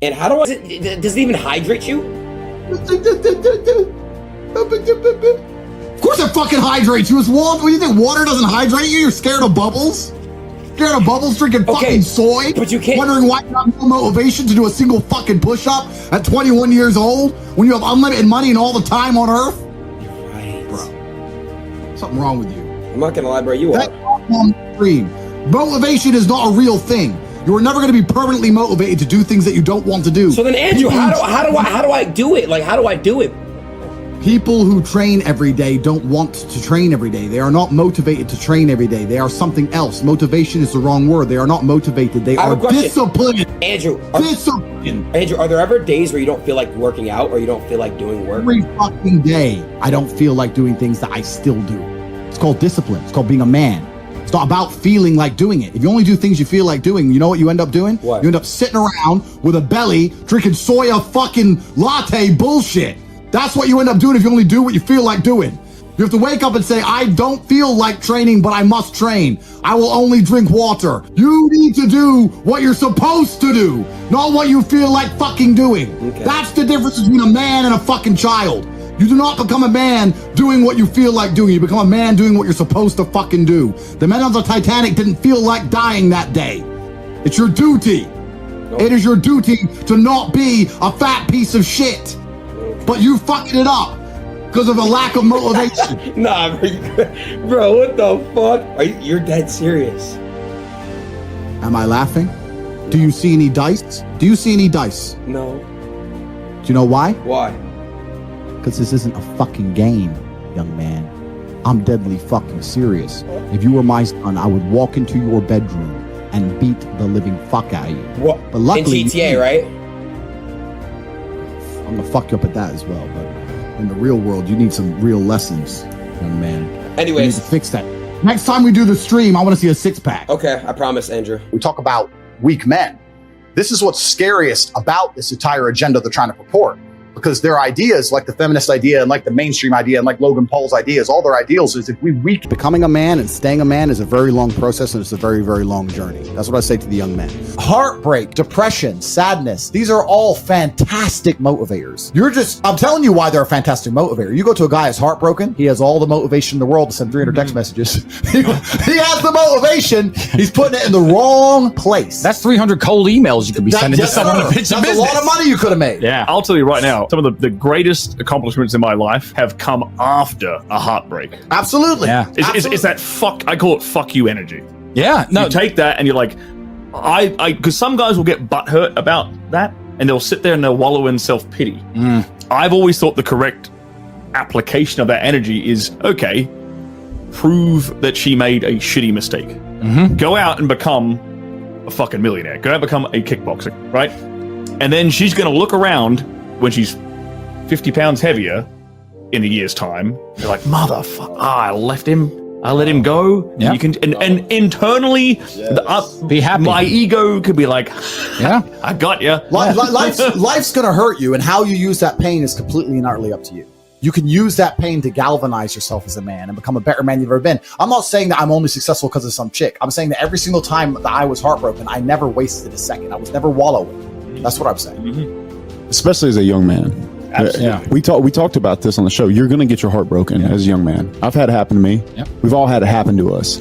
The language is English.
And how do I? Does it even hydrate you? Of course it fucking hydrates you. It's water. What do you think? Water doesn't hydrate you? You're scared of bubbles? Scared of bubbles? Drinking fucking soy? But you can't. Wondering why you have no motivation to do a single fucking push-up at 21 years old when you have unlimited money and all the time on Earth? You're right. Bro, something wrong with you. I'm not gonna lie, bro. You That's are. on the stream. Motivation is not a real thing. You are never going to be permanently motivated to do things that you don't want to do. So then, Andrew, how do I do it? Like, how do I do it? People who train every day don't want to train every day. They are not motivated to train every day. They are something else. Motivation is the wrong word. They are not motivated. They are disciplined. Andrew, Disciplined. are there ever days where you don't feel like working out or you don't feel like doing work? Every fucking day, I don't feel like doing things that I still do. It's called discipline. It's called being a man. It's not about feeling like doing it. If you only do things you feel like doing, you know what you end up doing? What? You end up sitting around with a belly, drinking soya fucking latte bullshit. That's what you end up doing if you only do what you feel like doing. You have to wake up and say, I don't feel like training, but I must train. I will only drink water. You need to do what you're supposed to do, not what you feel like fucking doing. Okay. That's the difference between a man and a fucking child. You do not become a man doing what you feel like doing. You become a man doing what you're supposed to fucking do. The men on the Titanic didn't feel like dying that day. It's your duty. No. It is your duty to not be a fat piece of shit. But you fucking it up because of a lack of motivation. Nah, bro, what the fuck? You're dead serious. Am I laughing? Do you see any dice? Do you see any dice? No. Do you know why? Why? Because this isn't a fucking game, young man. I'm deadly fucking serious. If you were my son, I would walk into your bedroom and beat the living fuck out of you. What? But luckily, in GTA, right? I'm gonna fuck you up at that as well. But in the real world, you need some real lessons, young man. Anyways. You need to fix that. Next time we do the stream, I want to see a six-pack. Okay, I promise, Andrew. We talk about weak men. This is what's scariest about this entire agenda they're trying to purport. Because their ideas, like the feminist idea and like the mainstream idea and like Logan Paul's ideas, all their ideals is if we weak. Becoming a man and staying a man is a very long process, and it's a very, very long journey. That's what I say to the young men. Heartbreak, depression, sadness, these are all fantastic motivators. I'm telling you why they're a fantastic motivator. You go to a guy who's heartbroken, he has all the motivation in the world to send 300 text messages. He has the motivation, he's putting it in the wrong place. That's 300 cold emails you could be sending to someone to pitch a That's business. a lot of money you could have made. Yeah. I'll tell you right now, some of the greatest accomplishments in my life have come after a heartbreak. Absolutely. Yeah. It's that fuck, I call it fuck you energy. Yeah. No. You take that and you're like, because some guys will get butthurt about that and they'll sit there and they'll wallow in self-pity. I've always thought the correct application of that energy is, okay, prove that she made a shitty mistake. Go out and become a fucking millionaire. Go out and become a kickboxer, right? And then she's going to look around when she's 50 pounds heavier in a year's time. You're like, motherfucker, I let him go. Yeah. You can, and internally, Be happy. my ego could be like, Yeah. I got you. Life's gonna hurt you, and how you use that pain is completely and utterly up to you. You can use that pain to galvanize yourself as a man and become a better man you've ever been. I'm not saying that I'm only successful because of some chick. I'm saying that every single time that I was heartbroken, I never wasted a second. I was never wallowing. That's what I'm saying. Especially as a young man. Absolutely. Yeah. We talked about this on the show. You're going to get your heart broken as a young man. I've had it happen to me. Yep. We've all had it happen to us.